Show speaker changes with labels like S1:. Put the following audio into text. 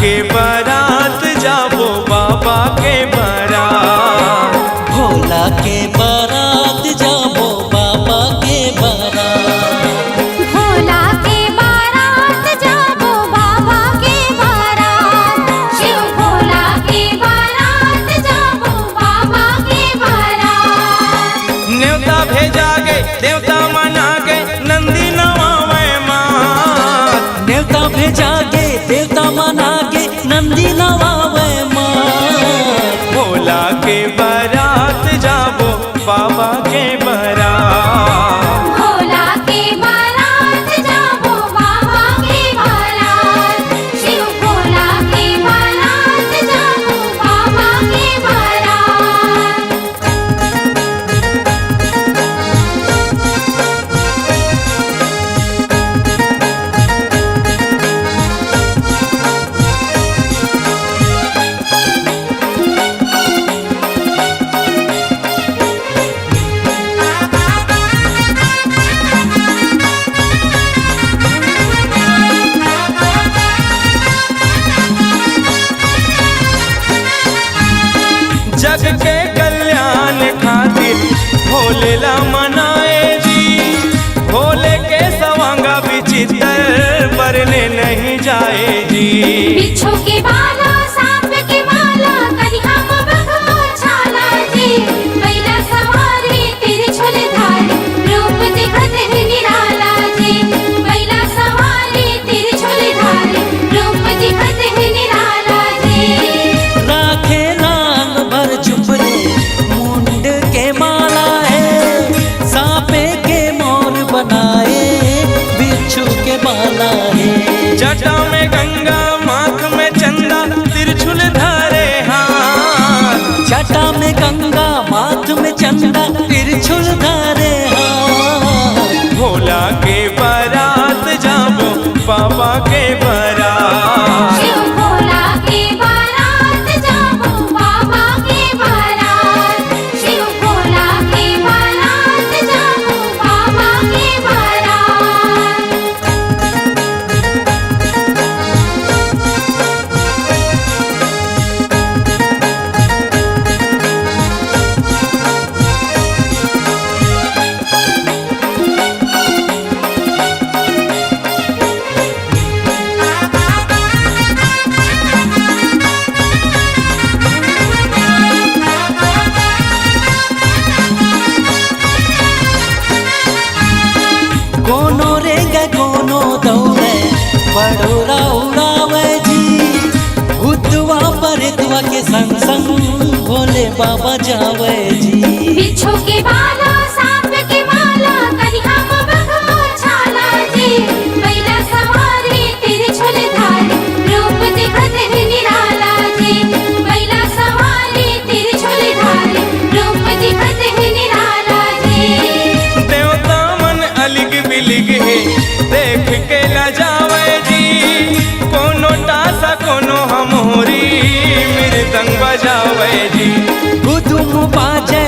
S1: के बारात जाबो बाबा के बारात।
S2: भोला के बारात जाबो बाबा के बारात।
S3: भोला के बारात जाबो बाबा के बारात। शिव भोला के बारात जाबो बाबा के बारात।
S1: न्योता भेजा गए देवता मना गए नंदी नवावे मात।
S2: न्योता भेजा गे देवता मना गे नंदी नवावे मात।
S1: भोला के बारात जाबो बाबा के बारात।
S3: भोला के बारात जाबो बाबा के बारात। शिव भोला के बारात जाबो बाबा के बारात।
S1: जग के कल्याण खातिर भोले ला मनाए जी। भोले के सवांगा विचित्र बरने नहीं जाए जी।
S3: बिच्छू के बाला सांप के माला कन्हा बखो छाला जी। बैला सवारी तिरछुल धारी रूप दिखत है निराला जी। बैला सवारी तिरछुल धारी रूप दिखत है निराला जी।
S2: राखे रान भर चुपले मुंड के माला है। सांपे के मोर बनाए बिच्छू के बाला है।
S1: जटा में गंगा माथ में चंदा तिरछुल धारे हाथ।
S2: जटा में गंगा माथ में चंदा तिरछुल धारे हाथ।
S1: भोला के बारात जाबो बाबा के बारात।
S3: शिव भोला के बारात जाबो बाबा के बारात। शिव भोला के बारात जाबो बाबा के बारात।
S2: कोनो रेगा कोनो दौड़े बड़ोरा उड़ावे जी। भूतवा परितवा के संग संग भोले बाबा जावे जी।
S3: बिच्छू के बाला सांप के माला कन्हा बखो छाला जी। बैला सवारी तिरछुल धारी रूप दिखत है निराला जी। बैला सवारी तिरछुल धारी रूप दिखत है निराला जी।
S1: देवता मन अलिग बिलिग है देख के लजावे जी। कोनो टासा कोनो हमोरी मृदंग बजावे जी।
S2: गुदुम बाजे